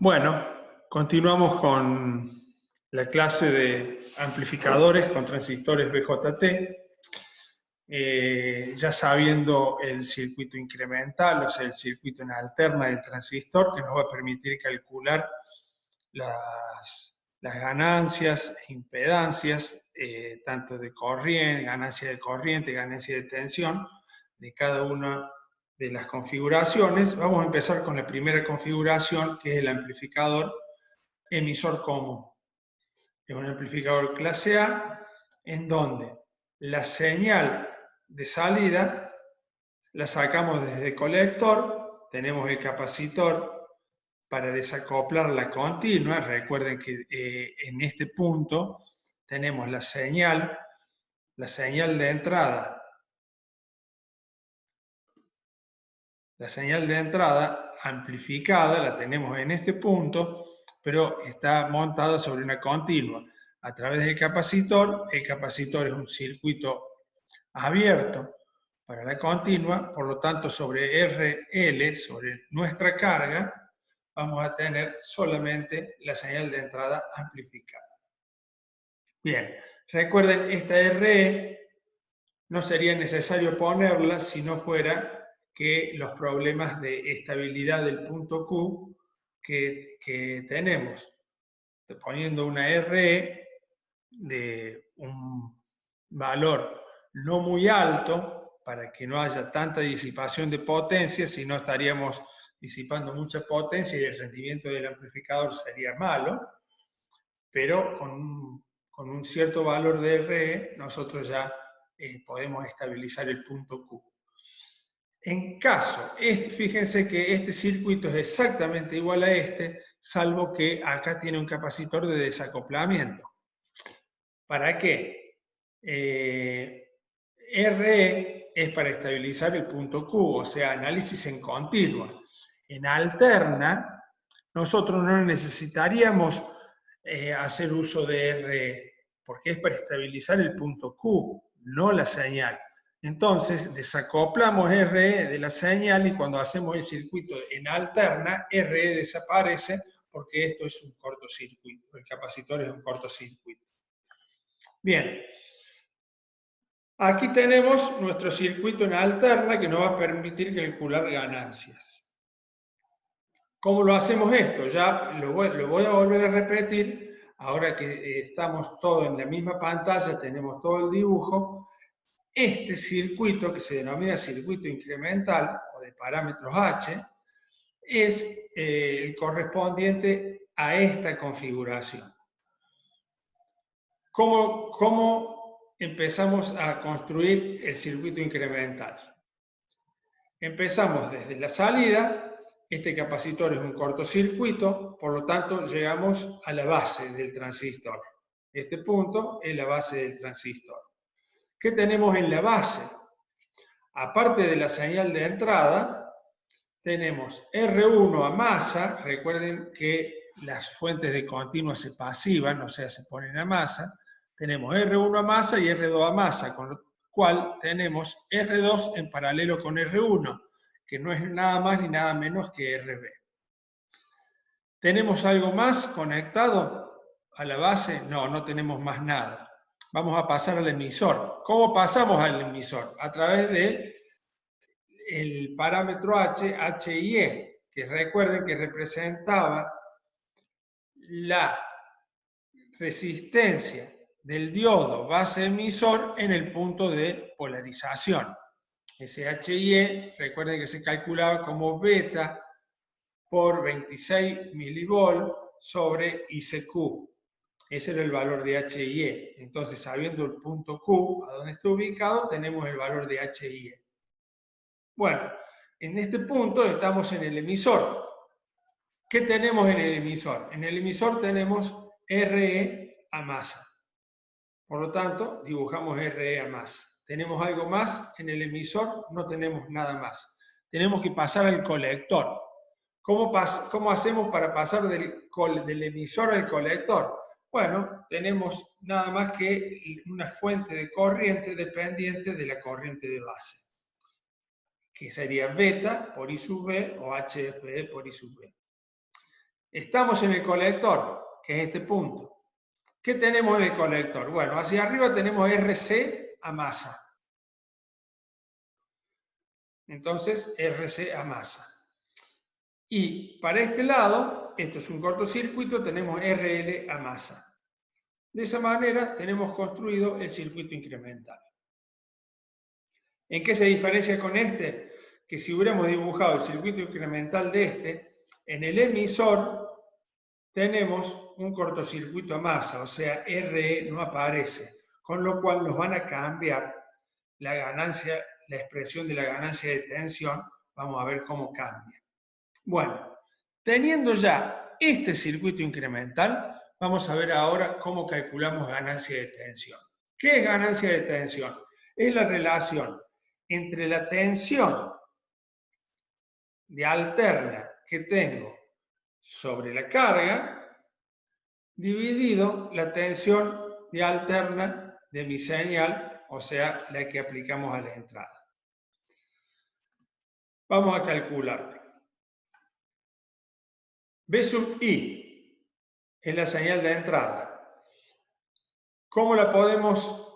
Bueno, continuamos con la clase de amplificadores con transistores BJT. Ya sabiendo el circuito incremental, o sea, el circuito en alterna del transistor, que nos va a permitir calcular las ganancias e impedancias, tanto de corriente, ganancia de corriente, ganancia de tensión, de cada una de las configuraciones. Vamos a empezar con la primera configuración, que es el amplificador emisor común. Es un amplificador clase A, en donde la señal de salida la sacamos desde el colector, tenemos el capacitor para desacoplar la continua. Recuerden que en este punto tenemos la señal de entrada. La señal de entrada amplificada la tenemos en este punto, pero está montada sobre una continua a través del capacitor. El capacitor es un circuito abierto para la continua, por lo tanto sobre RL, sobre nuestra carga, vamos a tener solamente la señal de entrada amplificada. Bien, recuerden, esta RE no sería necesario ponerla si no fuera que los problemas de estabilidad del punto Q que tenemos. Poniendo una RE de un valor no muy alto, para que no haya tanta disipación de potencia, si no estaríamos disipando mucha potencia y el rendimiento del amplificador sería malo, pero con un cierto valor de RE nosotros ya podemos estabilizar el punto Q. En caso, fíjense que este circuito es exactamente igual a este, salvo que acá tiene un capacitor de desacoplamiento. ¿Para qué? RE es para estabilizar el punto Q, o sea, análisis en continua. En alterna, nosotros no necesitaríamos hacer uso de RE, porque es para estabilizar el punto Q, no la señal. Entonces, desacoplamos RE de la señal y cuando hacemos el circuito en alterna, RE desaparece porque esto es un cortocircuito, el capacitor es un cortocircuito. Bien, aquí tenemos nuestro circuito en alterna que nos va a permitir calcular ganancias. ¿Cómo lo hacemos esto? Ya lo voy a volver a repetir. Ahora que estamos todos en la misma pantalla, tenemos todo el dibujo. Este circuito, que se denomina circuito incremental o de parámetros H, es el correspondiente a esta configuración. ¿Cómo empezamos a construir el circuito incremental? Empezamos desde la salida. Este capacitor es un cortocircuito, por lo tanto llegamos a la base del transistor. Este punto es la base del transistor. ¿Qué tenemos en la base? Aparte de la señal de entrada, tenemos R1 a masa. Recuerden que las fuentes de continua se pasivan, o sea, se ponen a masa. Tenemos R1 a masa y R2 a masa, con lo cual tenemos R2 en paralelo con R1, que no es nada más ni nada menos que RB. ¿Tenemos algo más conectado a la base? No, no tenemos más nada. Vamos a pasar al emisor. ¿Cómo pasamos al emisor? A través del parámetro H, H y E, que recuerden que representaba la resistencia del diodo base emisor en el punto de polarización. Ese H y E, recuerden que se calculaba como beta por 26 milivolt sobre ICQ. Ese era el valor de H y E. Entonces, sabiendo el punto Q, a dónde está ubicado, tenemos el valor de H y E. Bueno, en este punto estamos en el emisor. ¿Qué tenemos en el emisor? En el emisor tenemos RE a masa. Por lo tanto, dibujamos RE a masa. ¿Tenemos algo más en el emisor? No tenemos nada más. Tenemos que pasar al colector. ¿Cómo hacemos para pasar del emisor al colector? Bueno, tenemos nada más que una fuente de corriente dependiente de la corriente de base, que sería beta por I sub B o HFE por I sub B. Estamos en el colector, que es este punto. ¿Qué tenemos en el colector? Bueno, hacia arriba tenemos RC a masa. Entonces, RC a masa. Y para este lado, esto es un cortocircuito, tenemos RL a masa. De esa manera tenemos construido el circuito incremental. ¿En qué se diferencia con este? Que si hubiéramos dibujado el circuito incremental de este, en el emisor tenemos un cortocircuito a masa, o sea, RE no aparece, con lo cual nos van a cambiar la ganancia, la expresión de la ganancia de tensión. Vamos a ver cómo cambia. Bueno, teniendo ya este circuito incremental, vamos a ver ahora cómo calculamos ganancia de tensión. ¿Qué es ganancia de tensión? Es la relación entre la tensión de alterna que tengo sobre la carga dividido la tensión de alterna de mi señal, o sea, la que aplicamos a la entrada. Vamos a calcularlo. B sub I es la señal de entrada. ¿Cómo la podemos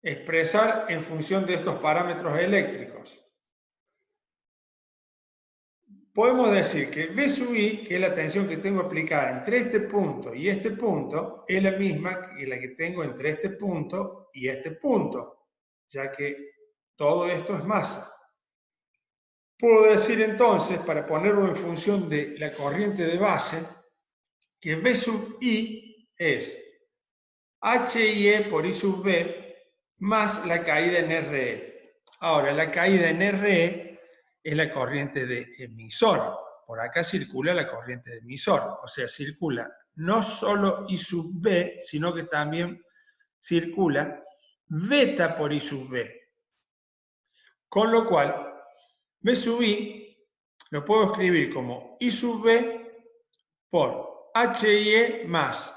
expresar en función de estos parámetros eléctricos? Podemos decir que B sub I, que es la tensión que tengo aplicada entre este punto y este punto, es la misma que la que tengo entre este punto y este punto, ya que todo esto es masa. Puedo decir entonces, para ponerlo en función de la corriente de base, que B sub I es HIE por I sub B más la caída en RE. Ahora, la caída en RE es la corriente de emisor. Por acá circula la corriente de emisor. O sea, circula no solo I sub B, sino que también circula beta por I sub B. Con lo cual, B sub I lo puedo escribir como I sub B por HIE más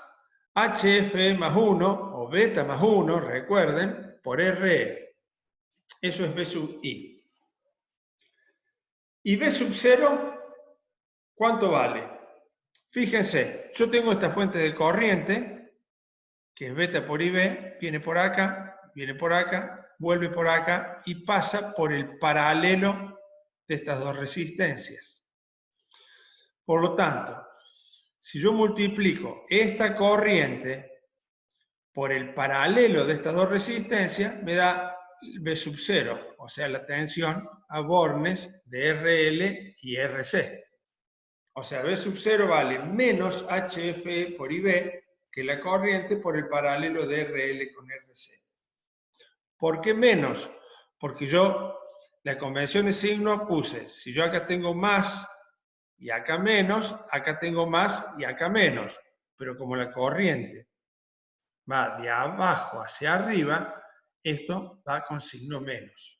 HFE más 1, o beta más 1, recuerden, por RE. Eso es B sub I. ¿Y B sub 0 cuánto vale? Fíjense, yo tengo esta fuente de corriente, que es beta por IB, viene por acá, vuelve por acá y pasa por el paralelo de estas dos resistencias. Por lo tanto, si yo multiplico esta corriente por el paralelo de estas dos resistencias, me da B sub 0, o sea, la tensión a bornes de RL y RC. O sea, B sub 0 vale menos HFE por IB que la corriente por el paralelo de RL con RC. ¿Por qué menos? Porque yo, la convención de signo puse, si yo acá tengo más y acá menos, acá tengo más y acá menos. Pero como la corriente va de abajo hacia arriba, esto va con signo menos.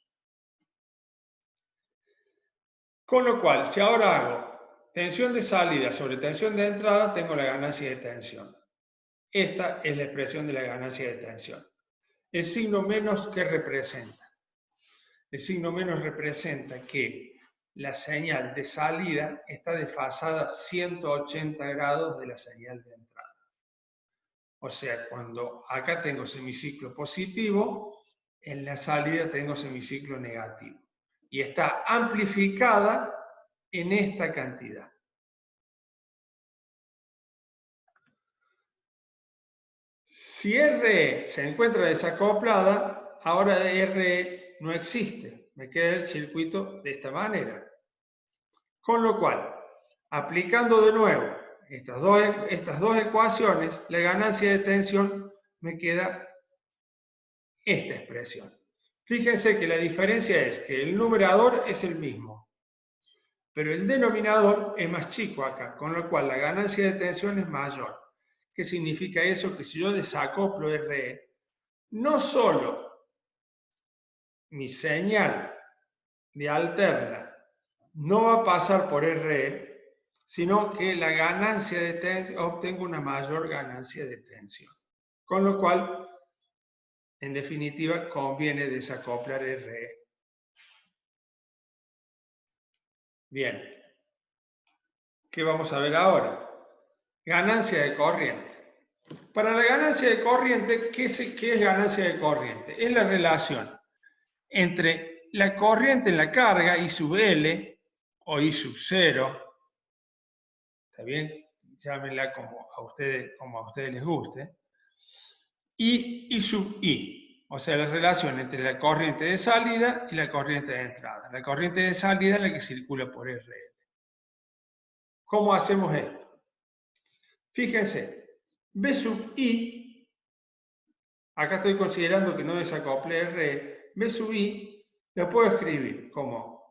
Con lo cual, si ahora hago tensión de salida sobre tensión de entrada, tengo la ganancia de tensión. Esta es la expresión de la ganancia de tensión. El signo menos, ¿qué representa? El signo menos representa que la señal de salida está desfasada 180 grados de la señal de entrada. O sea, cuando acá tengo semiciclo positivo, en la salida tengo semiciclo negativo. Y está amplificada en esta cantidad. Si RE se encuentra desacoplada, ahora RE no existe. Me queda el circuito de esta manera. Con lo cual, aplicando de nuevo estas dos ecuaciones, la ganancia de tensión me queda esta expresión. Fíjense que la diferencia es que el numerador es el mismo, pero el denominador es más chico acá, con lo cual la ganancia de tensión es mayor. ¿Qué significa eso? Que si yo desacoplo RE, no solo mi señal de alterna no va a pasar por RE, sino que la ganancia de tensión, obtengo una mayor ganancia de tensión. Con lo cual, en definitiva, conviene desacoplar RE. Bien. ¿Qué vamos a ver ahora? Ganancia de corriente. Para la ganancia de corriente, ¿qué es ganancia de corriente? Es la relación entre la corriente en la carga, I sub L o I sub 0, ¿está bien? Llámenla como a ustedes les guste, y I sub I, o sea, la relación entre la corriente de salida y la corriente de entrada. La corriente de salida es la que circula por RL. ¿Cómo hacemos esto? Fíjense, B sub I, acá estoy considerando que no desacople R, B sub I, lo puedo escribir como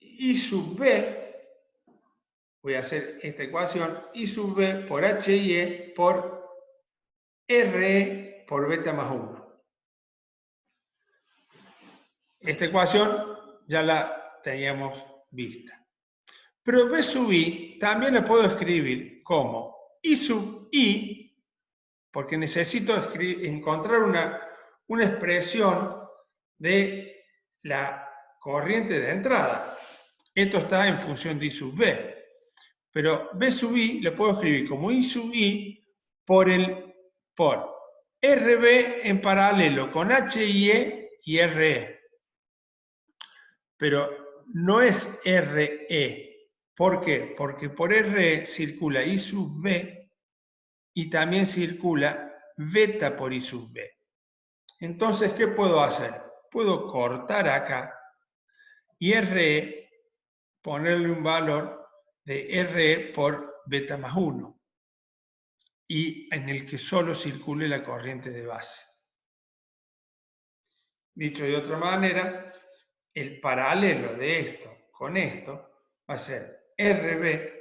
I sub B, voy a hacer esta ecuación, I sub B por HIE por RE por beta más 1. Esta ecuación ya la teníamos vista. Pero B sub I también la puedo escribir como I sub I, porque necesito encontrar una expresión de la corriente de entrada. Esto está en función de I sub B. Pero B sub I lo puedo escribir como I sub I por RB en paralelo con HIE y RE. Pero no es RE. ¿Por qué? Porque por RE circula I sub B y también circula beta por I sub B. Entonces, ¿qué puedo hacer? Puedo cortar acá y RE, ponerle un valor de RE por beta más 1 y en el que solo circule la corriente de base. Dicho de otra manera, el paralelo de esto con esto va a ser RB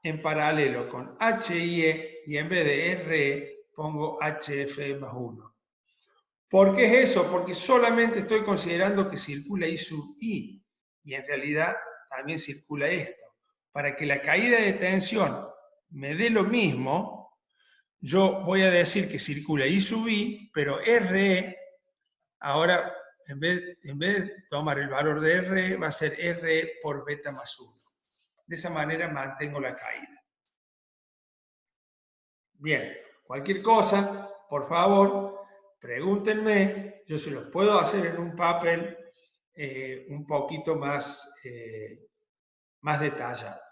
en paralelo con HIE y en vez de RE pongo HF más 1. ¿Por qué es eso? Porque solamente estoy considerando que circula I sub I y en realidad también circula esto. Para que la caída de tensión me dé lo mismo, yo voy a decir que circula I sub I, pero RE, ahora en vez de tomar el valor de RE, va a ser RE por beta más 1. De esa manera mantengo la caída. Bien, cualquier cosa, por favor, pregúntenme, yo se los puedo hacer en un papel un poquito más detallado.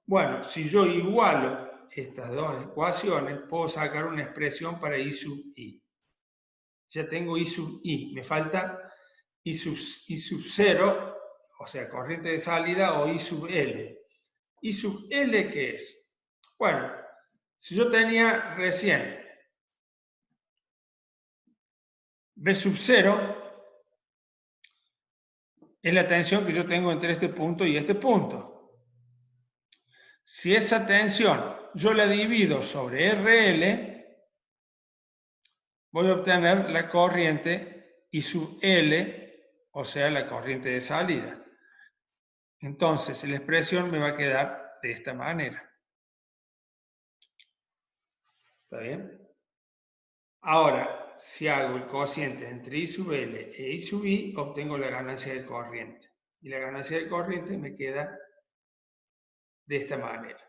Bueno, si yo igualo estas dos ecuaciones, puedo sacar una expresión para I sub I. Ya tengo I sub I, me falta I sub 0, o sea, corriente de salida, o I sub L. ¿I sub L qué es? Bueno, si yo tenía recién B sub 0, es la tensión que yo tengo entre este punto y este punto. Si esa tensión yo la divido sobre RL, voy a obtener la corriente I sub L, o sea, la corriente de salida. Entonces, la expresión me va a quedar de esta manera. ¿Está bien? Ahora, si hago el cociente entre I sub L e I sub I, obtengo la ganancia de corriente. Y la ganancia de corriente me queda de esta manera.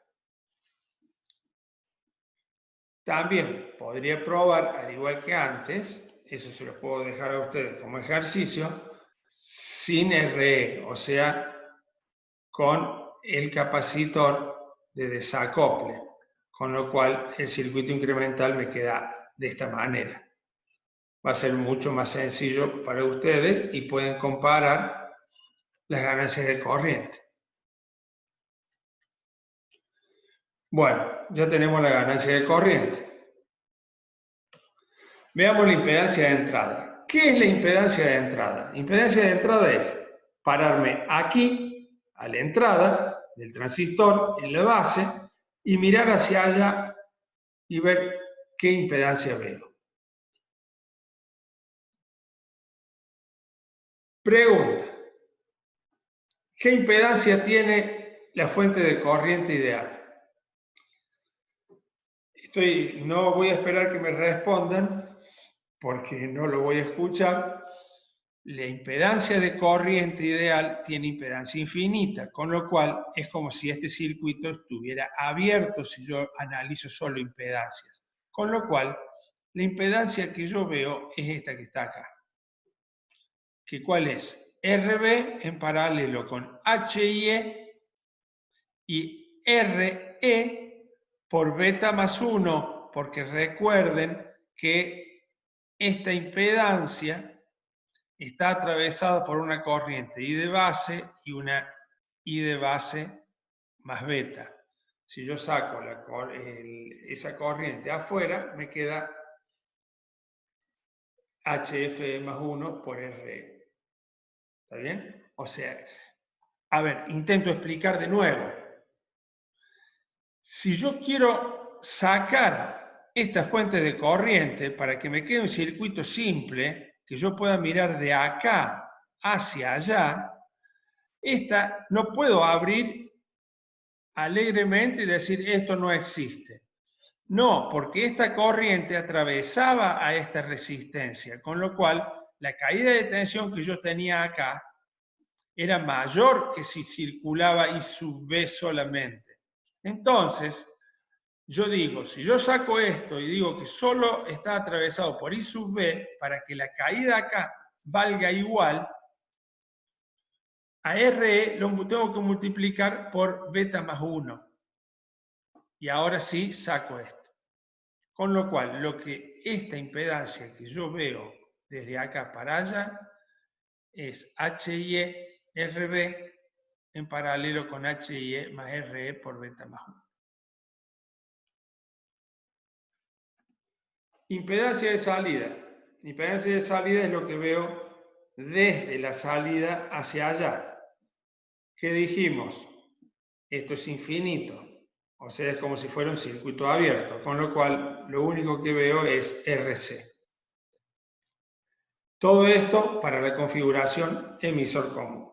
También podría probar, al igual que antes, eso se lo puedo dejar a ustedes como ejercicio, sin RE, o sea, con el capacitor de desacople, con lo cual el circuito incremental me queda de esta manera. Va a ser mucho más sencillo para ustedes y pueden comparar las ganancias de corriente. Bueno, ya tenemos la ganancia de corriente. Veamos la impedancia de entrada. ¿Qué es la impedancia de entrada? Impedancia de entrada es pararme aquí, a la entrada del transistor, en la base, y mirar hacia allá y ver qué impedancia veo. Pregunta: ¿qué impedancia tiene la fuente de corriente ideal? No voy a esperar que me respondan, porque no lo voy a escuchar. la impedancia de corriente ideal tiene impedancia infinita, con lo cual es como si este circuito estuviera abierto si yo analizo solo impedancias. Con lo cual, la impedancia que yo veo es esta que está acá. ¿Que cuál es? RB en paralelo con HIE y RE por beta más 1, porque recuerden que esta impedancia está atravesada por una corriente I de base y una I de base más beta. Si yo saco esa corriente afuera, me queda HF más 1 por RE. ¿Está bien? O sea, a ver, intento explicar de nuevo. Si yo quiero sacar esta fuente de corriente para que me quede un circuito simple, que yo pueda mirar de acá hacia allá, esta no puedo abrir alegremente y decir esto no existe. No, porque esta corriente atravesaba a esta resistencia, con lo cual la caída de tensión que yo tenía acá era mayor que si circulaba I sub B solamente. Entonces, yo digo, si yo saco esto y digo que solo está atravesado por I sub B, para que la caída acá valga igual, a RE lo tengo que multiplicar por beta más 1. Y ahora sí saco esto. Con lo cual, esta impedancia que yo veo desde acá para allá es HIE RB en paralelo con HIE más RE por beta más 1. Impedancia de salida. Impedancia de salida es lo que veo desde la salida hacia allá. ¿Qué dijimos? Esto es infinito. O sea, es como si fuera un circuito abierto, con lo cual lo único que veo es RC. Todo esto para la configuración emisor común.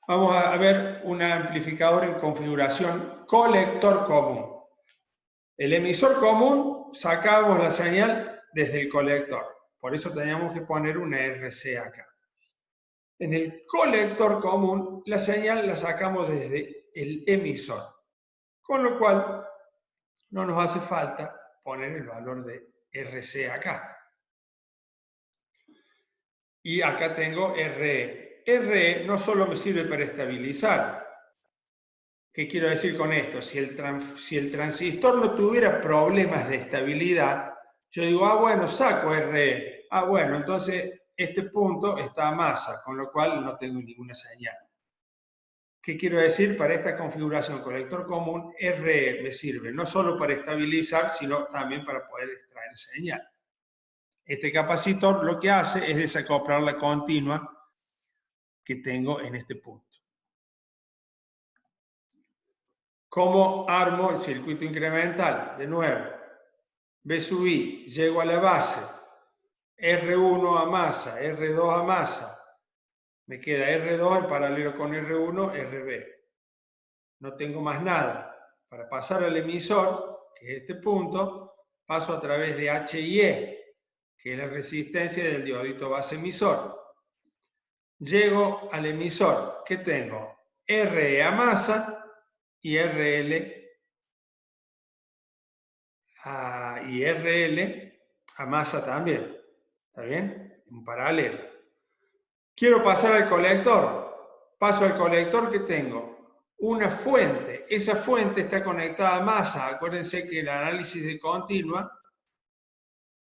Vamos a ver un amplificador en configuración colector común. El emisor común sacamos la señal desde el colector. Por eso teníamos que poner una RC acá. En el colector común, la señal la sacamos desde el emisor. Con lo cual, no nos hace falta poner el valor de RC acá. Y acá tengo RE. RE no solo me sirve para estabilizar. ¿Qué quiero decir con esto? Si el transistor no tuviera problemas de estabilidad, yo digo, bueno, saco RE. Bueno, entonces este punto está a masa, con lo cual no tengo ninguna señal. ¿Qué quiero decir? Para esta configuración colector común, RE me sirve no solo para estabilizar, sino también para poder extraer señal. Este capacitor lo que hace es desacoplar la continua que tengo en este punto. ¿Cómo armo el circuito incremental? De nuevo, B sub I, llego a la base, R1 a masa, R2 a masa, me queda R2 en paralelo con R1, RB. No tengo más nada. Para pasar al emisor, que es este punto, paso a través de HIE, que es la resistencia del diodito base emisor. Llego al emisor, ¿qué tengo? RE a masa y RL a masa también. ¿Está bien? En paralelo. Quiero pasar al colector. Paso al colector, ¿qué tengo? Una fuente. Esa fuente está conectada a masa. Acuérdense que el análisis de continua,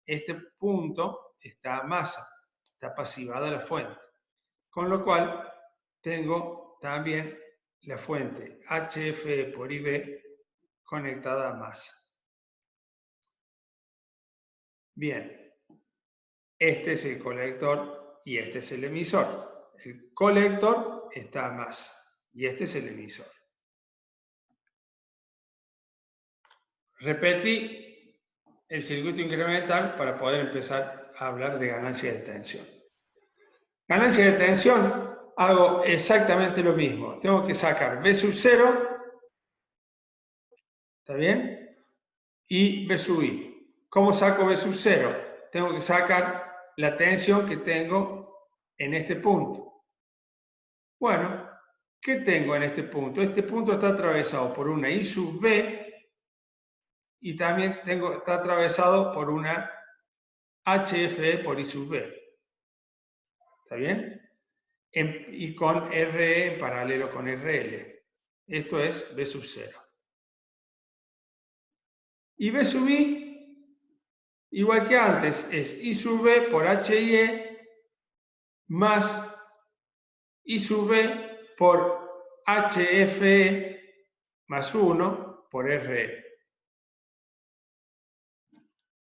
este punto está a masa. Está pasivada la fuente. Con lo cual, tengo también la fuente HF por IB conectada a masa. Bien, este es el colector y este es el emisor. El colector está a masa y este es el emisor. Repetí el circuito incremental para poder empezar a hablar de ganancia de tensión. Ganancia de tensión, hago exactamente lo mismo. Tengo que sacar B sub 0, ¿está bien? Y B sub I. ¿Cómo saco B sub 0? Tengo que sacar la tensión que tengo en este punto. Bueno, ¿qué tengo en este punto? Este punto está atravesado por una I sub B y también está atravesado por una HFE por I sub B. ¿Está bien? Y con RE en paralelo con RL. Esto es B sub 0. Y B sub I, igual que antes, es I sub B por HIE más I sub B por HFE más 1 por RE.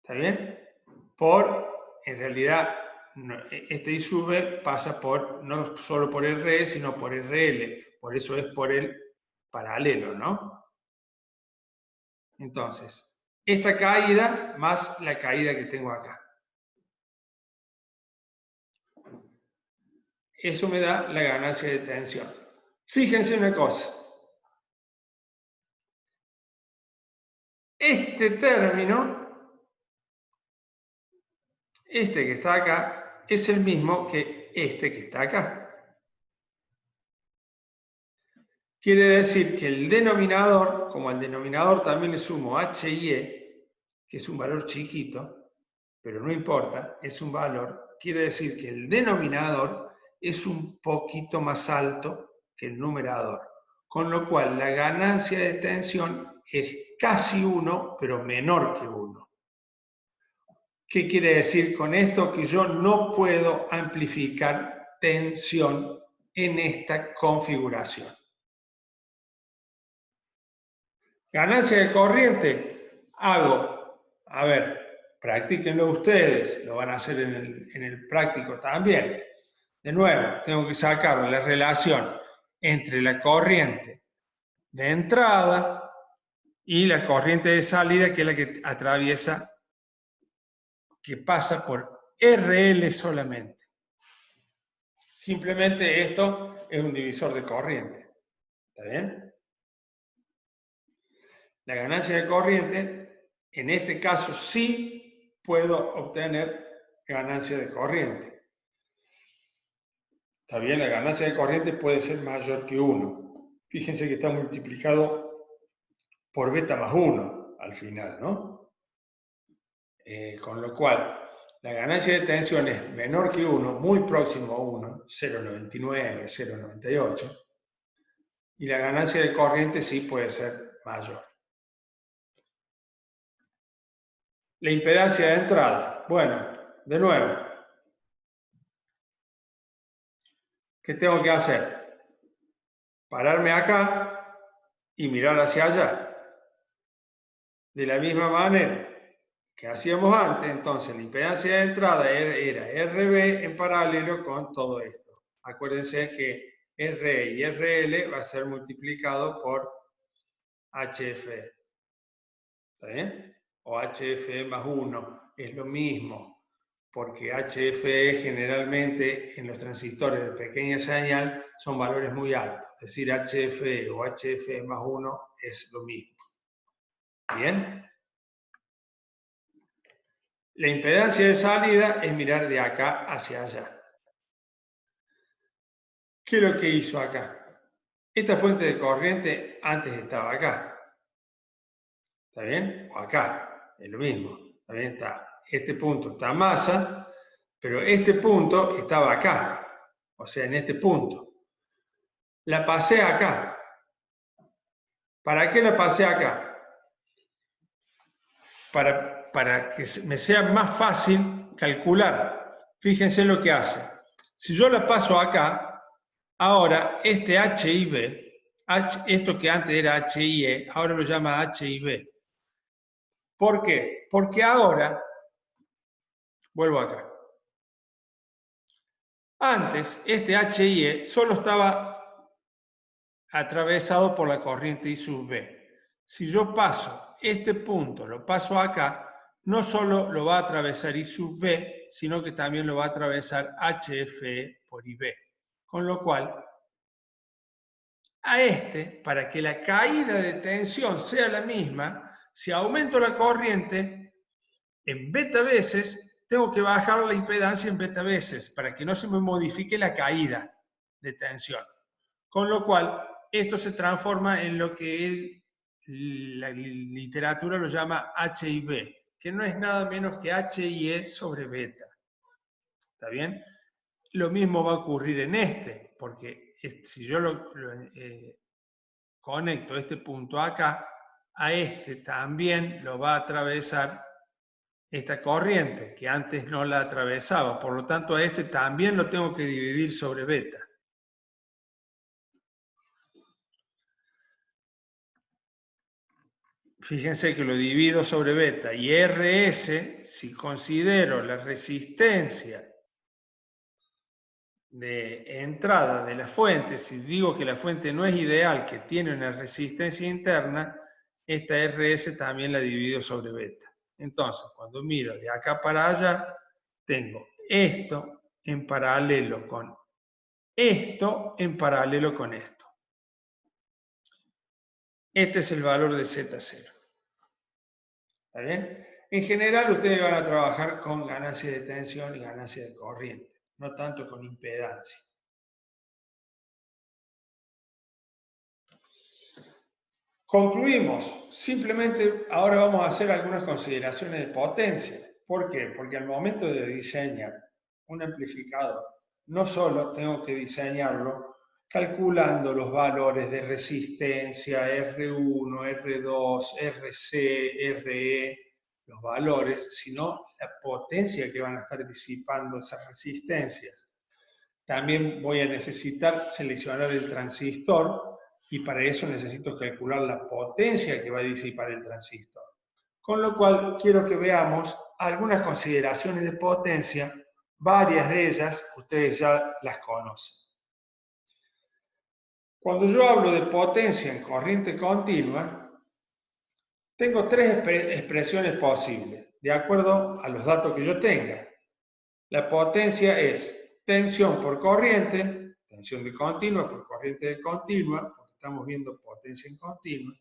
¿Está bien? En realidad, este I sub B pasa no solo por RE, sino por RL. Por eso es por el paralelo, ¿no? Entonces, esta caída más la caída que tengo acá. Eso me da la ganancia de tensión. Fíjense una cosa. Este término, este que está acá, es el mismo que este que está acá. Quiere decir que el denominador, como al denominador también le sumo HIE, que es un valor chiquito, pero no importa, es un valor, quiere decir que el denominador es un poquito más alto que el numerador. Con lo cual la ganancia de tensión es casi 1, pero menor que 1. ¿Qué quiere decir con esto? Que yo no puedo amplificar tensión en esta configuración. Ganancia de corriente, a ver, practíquenlo ustedes, lo van a hacer en el práctico también. De nuevo, tengo que sacar la relación entre la corriente de entrada y la corriente de salida, que es la que atraviesa, que pasa por RL solamente. Simplemente esto es un divisor de corriente. ¿Está bien? La ganancia de corriente, en este caso sí puedo obtener ganancia de corriente. Está bien, la ganancia de corriente puede ser mayor que 1. Fíjense que está multiplicado por beta más 1 al final, ¿no? Con lo cual, la ganancia de tensión es menor que 1, muy próximo a 1, 0,99, 0,98. Y la ganancia de corriente sí puede ser mayor. La impedancia de entrada. Bueno, de nuevo, ¿qué tengo que hacer? Pararme acá y mirar hacia allá. De la misma manera que hacíamos antes, entonces la impedancia de entrada era RB en paralelo con todo esto. Acuérdense que RE y RL va a ser multiplicado por HF. ¿Está bien? O HF más 1. Es lo mismo, porque HFE generalmente en los transistores de pequeña señal son valores muy altos. Es decir, HFE o HF más 1 es lo mismo. ¿Bien? La impedancia de salida es mirar de acá hacia allá. ¿Qué es lo que hizo acá? Esta fuente de corriente antes estaba acá. ¿Está bien? O acá, es lo mismo. ¿Está bien? Este punto está masa, pero este punto estaba acá. O sea, en este punto. La pasé acá. ¿Para qué la pasé acá? Para que me sea más fácil calcular. Fíjense lo que hace. Si yo la paso acá, ahora este HIB, esto que antes era HIE, ahora lo llama HIB. ¿Por qué? Porque ahora, vuelvo acá. Antes, este HIE solo estaba atravesado por la corriente I sub B. Si yo paso este punto, lo paso acá, no solo lo va a atravesar I sub B, sino que también lo va a atravesar HFE por IB. Con lo cual, para que la caída de tensión sea la misma, si aumento la corriente en beta veces, tengo que bajar la impedancia en beta veces para que no se me modifique la caída de tensión. Con lo cual, esto se transforma en lo que la literatura lo llama HIB, que no es nada menos que HIE sobre beta. ¿Está bien? Lo mismo va a ocurrir en este, porque si yo conecto este punto acá, a este también lo va a atravesar esta corriente, que antes no la atravesaba. Por lo tanto, a este también lo tengo que dividir sobre beta. Fíjense que lo divido sobre beta. Y RS, si considero la resistencia de entrada de la fuente, si digo que la fuente no es ideal, que tiene una resistencia interna, esta RS también la divido sobre beta. Entonces, cuando miro de acá para allá, tengo esto en paralelo con esto en paralelo con esto. Este es el valor de Z0. ¿Está bien? En general, ustedes van a trabajar con ganancia de tensión y ganancia de corriente, no tanto con impedancia. Concluimos. Simplemente ahora vamos a hacer algunas consideraciones de potencia. ¿Por qué? Porque al momento de diseñar un amplificador, no solo tengo que diseñarlo calculando los valores de resistencia, R1, R2, RC, RE, los valores, sino la potencia que van a estar disipando esas resistencias. También voy a necesitar seleccionar el transistor y para eso necesito calcular la potencia que va a disipar el transistor. Con lo cual quiero que veamos algunas consideraciones de potencia, varias de ellas ustedes ya las conocen. Cuando yo hablo de potencia en corriente continua, tengo tres expresiones posibles, de acuerdo a los datos que yo tenga. La potencia es tensión por corriente, tensión de continua por corriente de continua, porque estamos viendo potencia en continua.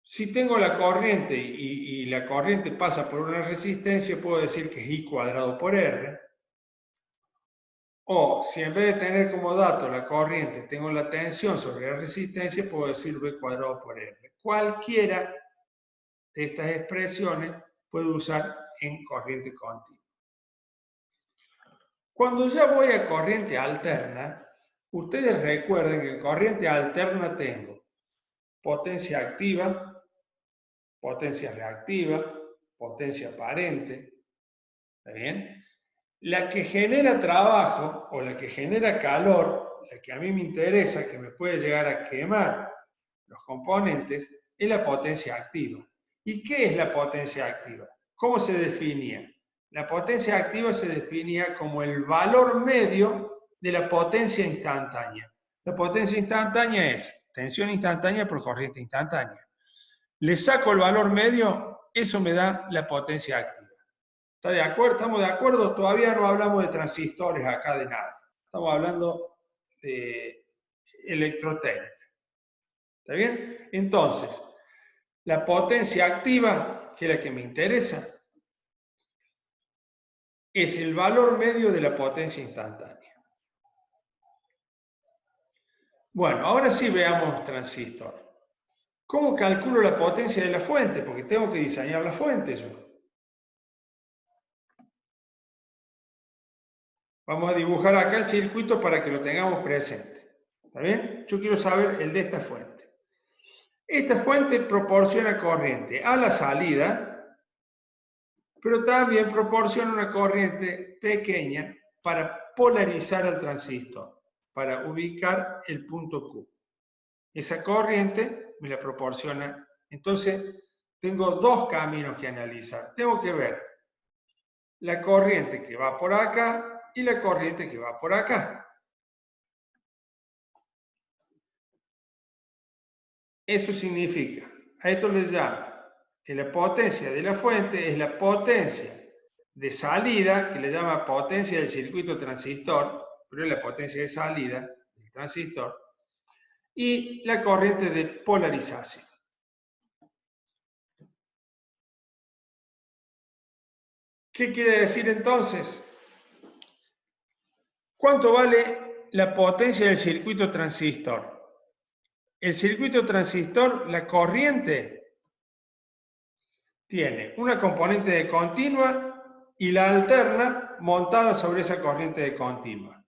Si tengo la corriente y la corriente pasa por una resistencia, puedo decir que es I cuadrado por R. O si en vez de tener como dato la corriente, tengo la tensión sobre la resistencia, puedo decir V cuadrado por R. Cualquiera de estas expresiones puedo usar en corriente continua. Cuando ya voy a corriente alterna, ustedes recuerden que en corriente alterna tengo potencia activa, potencia reactiva, potencia aparente. ¿Está bien? La que genera trabajo o la que genera calor, la que a mí me interesa, que me puede llegar a quemar los componentes, es la potencia activa. ¿Y qué es la potencia activa? ¿Cómo se definía? La potencia activa se definía como el valor medio de la potencia instantánea. La potencia instantánea es tensión instantánea por corriente instantánea. Le saco el valor medio, eso me da la potencia activa. ¿Está de acuerdo? ¿Estamos de acuerdo? Todavía no hablamos de transistores acá de nada. Estamos hablando de electrotécnica. ¿Está bien? Entonces, la potencia activa, que es la que me interesa, es el valor medio de la potencia instantánea. Bueno, ahora sí veamos transistor. ¿Cómo calculo la potencia de la fuente? Porque tengo que diseñar la fuente yo. Vamos a dibujar acá el circuito para que lo tengamos presente. ¿Está bien? Yo quiero saber el de esta fuente. Esta fuente proporciona corriente a la salida, pero también proporciona una corriente pequeña para polarizar al transistor, para ubicar el punto Q. Esa corriente me la proporciona. Entonces, tengo dos caminos que analizar. Tengo que ver la corriente que va por acá y la corriente que va por acá. Eso significa, a esto les llama que la potencia de la fuente es la potencia de salida, que le llama potencia del circuito transistor, pero es la potencia de salida del transistor, y la corriente de polarización. ¿Qué quiere decir entonces? ¿Cuánto vale la potencia del circuito transistor? El circuito transistor, la corriente, tiene una componente de continua y la alterna montada sobre esa corriente de continua.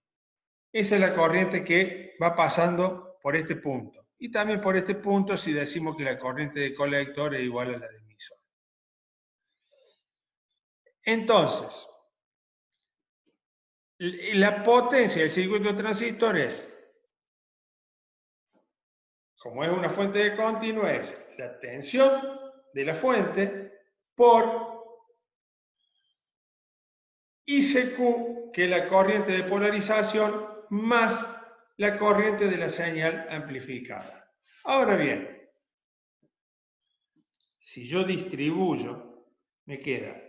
Esa es la corriente que va pasando por este punto. Y también por este punto si decimos que la corriente de colector es igual a la de emisor. Entonces, la potencia del circuito transistor es, como es una fuente de continuo, es la tensión de la fuente por ICQ, que es la corriente de polarización, más la corriente de la señal amplificada. Ahora bien, si yo distribuyo, me queda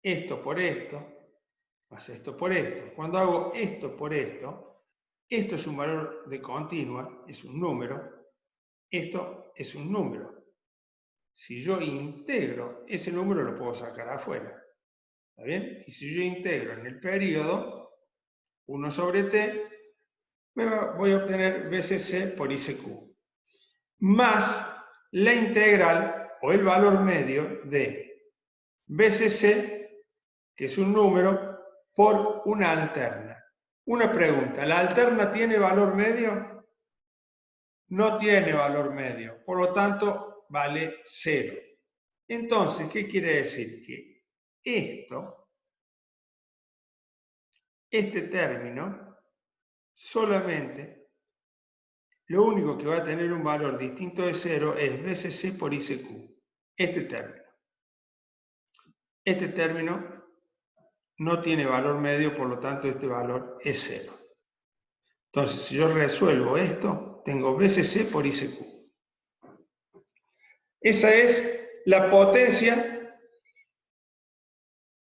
esto por esto, más esto por esto. Cuando hago esto por esto es un valor de continua, es un número, esto es un número. Si yo integro, ese número lo puedo sacar afuera. ¿Está bien? Y si yo integro en el periodo 1 sobre t, voy a obtener BCC por ICQ. Más la integral o el valor medio de BCC, que es un número, por una alterna. Una pregunta, ¿la alterna tiene valor medio? No tiene valor medio, por lo tanto vale 0. Entonces, ¿qué quiere decir? Que este término, solamente lo único que va a tener un valor distinto de 0 es BCC por ICQ. Este término. Este término no tiene valor medio, por lo tanto este valor es 0. Entonces, si yo resuelvo esto, tengo BCC por ICQ. Esa es la potencia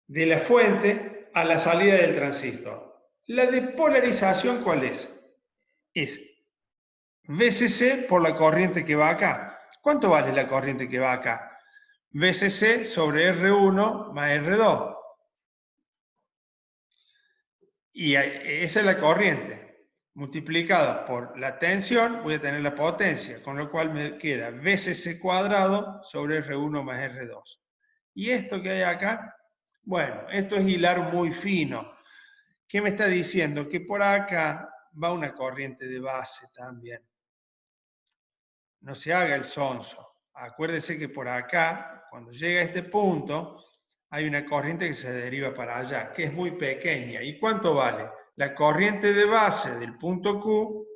de la fuente a la salida del transistor. La depolarización, ¿cuál es? Es VCC por la corriente que va acá. ¿Cuánto vale la corriente que va acá? VCC sobre R1 más R2. Y esa es la corriente. Multiplicado por la tensión, voy a tener la potencia, con lo cual me queda VCC cuadrado sobre R1 más R2. ¿Y esto que hay acá? Bueno, esto es hilar muy fino. ¿Qué me está diciendo? Que por acá va una corriente de base también. No se haga el sonso. Acuérdese que por acá, cuando llega a este punto, hay una corriente que se deriva para allá, que es muy pequeña. ¿Y cuánto vale? La corriente de base del punto Q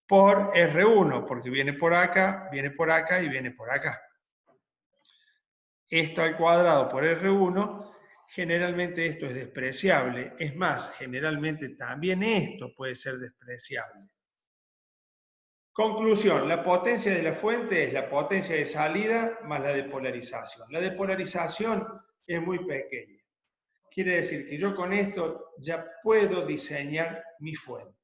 por R1, porque viene por acá y viene por acá. Esto al cuadrado por R1, generalmente esto es despreciable. Es más, generalmente también esto puede ser despreciable. Conclusión, la potencia de la fuente es la potencia de salida más la de polarización. La de polarización es muy pequeña. Quiere decir que yo con esto ya puedo diseñar mi fuente.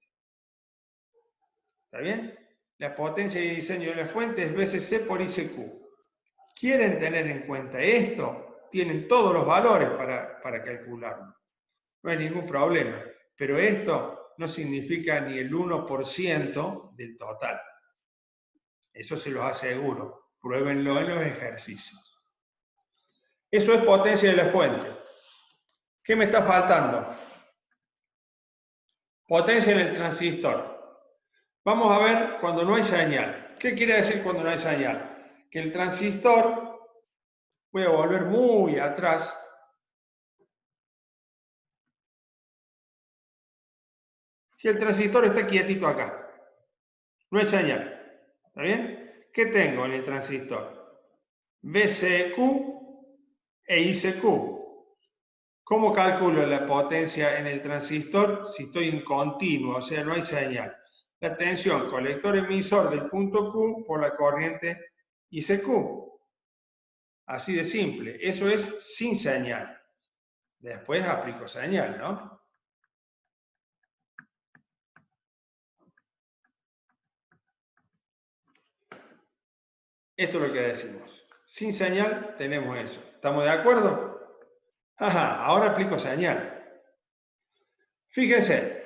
¿Está bien? La potencia de diseño de la fuente es BCC por ICQ. ¿Quieren tener en cuenta esto? Tienen todos los valores para calcularlo. No hay ningún problema. Pero esto no significa ni el 1% del total. Eso se los aseguro. Pruébenlo en los ejercicios. Eso es potencia de la fuente. ¿Qué me está faltando? Potencia en el transistor. Vamos a ver cuando no hay señal. ¿Qué quiere decir cuando no hay señal? Que el transistor, voy a volver muy atrás, que el transistor está quietito acá. No hay señal. ¿Está bien? ¿Qué tengo en el transistor? BCQ e ICQ. ¿Cómo calculo la potencia en el transistor si estoy en continuo, o sea, no hay señal? La tensión colector-emisor del punto Q por la corriente ICQ. Así de simple. Eso es sin señal. Después aplico señal, ¿no? Esto es lo que decimos. Sin señal tenemos eso. ¿Estamos de acuerdo? Ajá, ahora aplico señal. Fíjense,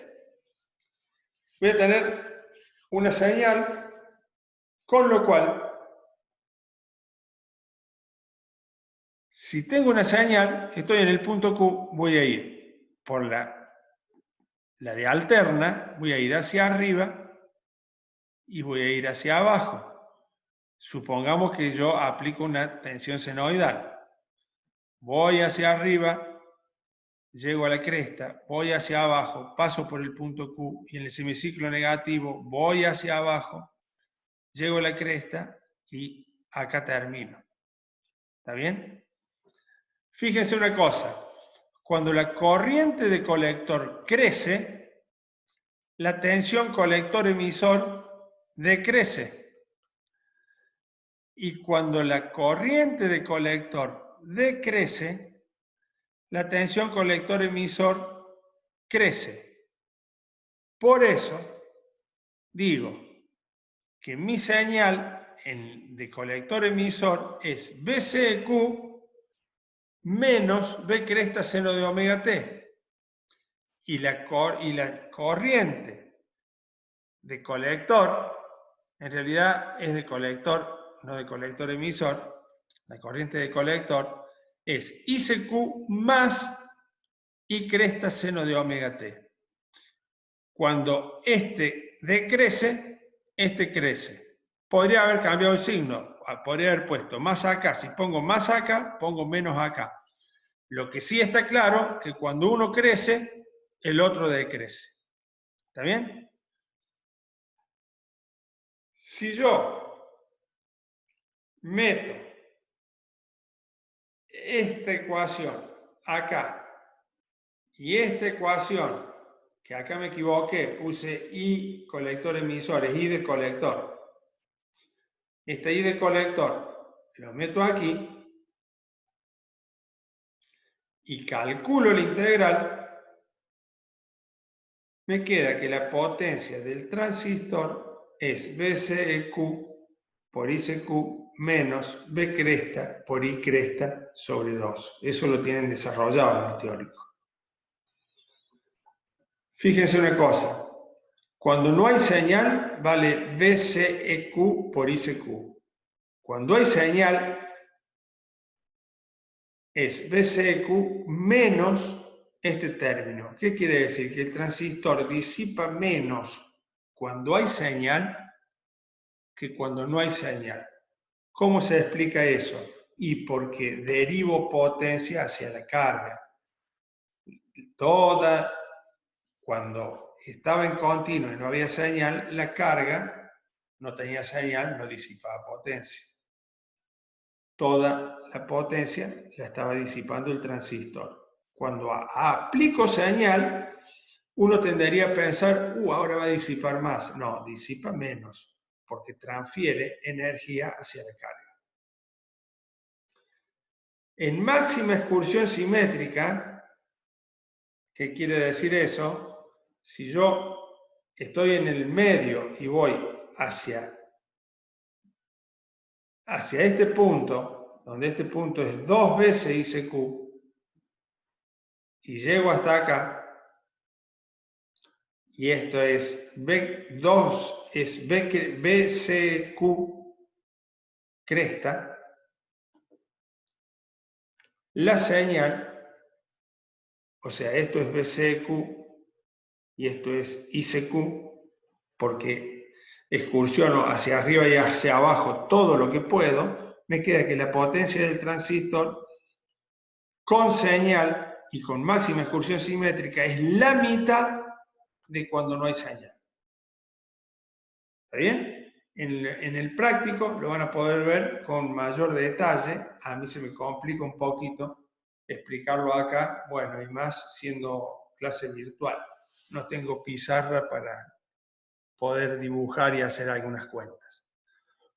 voy a tener una señal, con lo cual, si tengo una señal, estoy en el punto Q, voy a ir por la de alterna, voy a ir hacia arriba y voy a ir hacia abajo. Supongamos que yo aplico una tensión senoidal. Voy hacia arriba, llego a la cresta, voy hacia abajo, paso por el punto Q y en el semiciclo negativo voy hacia abajo, llego a la cresta y acá termino. ¿Está bien? Fíjense una cosa, cuando la corriente de colector crece, la tensión colector-emisor decrece. Y cuando la corriente de colector decrece, la tensión colector-emisor crece. Por eso digo que mi señal de colector-emisor es BCQ menos B cresta seno de omega t. Y la corriente de colector, en realidad es de colector, no de colector-emisor, la corriente de colector es ICQ más I cresta seno de omega t. Cuando este decrece, este crece. Podría haber cambiado el signo, podría haber puesto más acá. Si pongo más acá, pongo menos acá. Lo que sí está claro, que cuando uno crece, el otro decrece. ¿Está bien? Si yo meto esta ecuación acá y esta ecuación, que acá me equivoqué, puse I colector emisor, es I de colector. Este I de colector lo meto aquí y calculo la integral, me queda que la potencia del transistor es BCEQ por ICQ menos B cresta por I cresta sobre 2. Eso lo tienen desarrollado en el teórico. Fíjense una cosa, cuando no hay señal vale BCEQ por ICQ. Cuando hay señal es BCEQ menos este término. ¿Qué quiere decir? Que el transistor disipa menos cuando hay señal que cuando no hay señal. ¿Cómo se explica eso? Y porque derivo potencia hacia la carga. Cuando estaba en continuo y no había señal, la carga no tenía señal, no disipaba potencia. Toda la potencia la estaba disipando el transistor. Cuando aplico señal, uno tendería a pensar, ahora va a disipar más. No, disipa menos, porque transfiere energía hacia la carga. En máxima excursión simétrica, ¿qué quiere decir eso? Si yo estoy en el medio y voy hacia este punto, donde este punto es 2 veces ICQ, y llego hasta acá, y esto es B2, es BCQ cresta, la señal, o sea, esto es BCQ y esto es ICQ, porque excursiono hacia arriba y hacia abajo todo lo que puedo, me queda que la potencia del transistor con señal y con máxima excursión simétrica es la mitad de cuando no hay señal. ¿Está bien? En el práctico lo van a poder ver con mayor detalle. A mí se me complica un poquito explicarlo acá, bueno, y más siendo clase virtual. No tengo pizarra para poder dibujar y hacer algunas cuentas.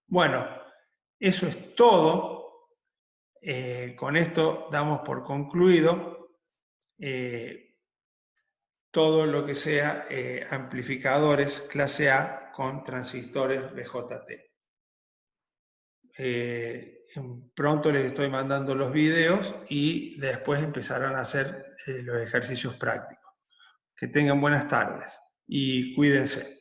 Bueno, eso es todo. Con esto damos por concluido todo lo que sea amplificadores clase A con transistores BJT. Pronto les estoy mandando los videos y después empezarán a hacer los ejercicios prácticos. Que tengan buenas tardes y cuídense.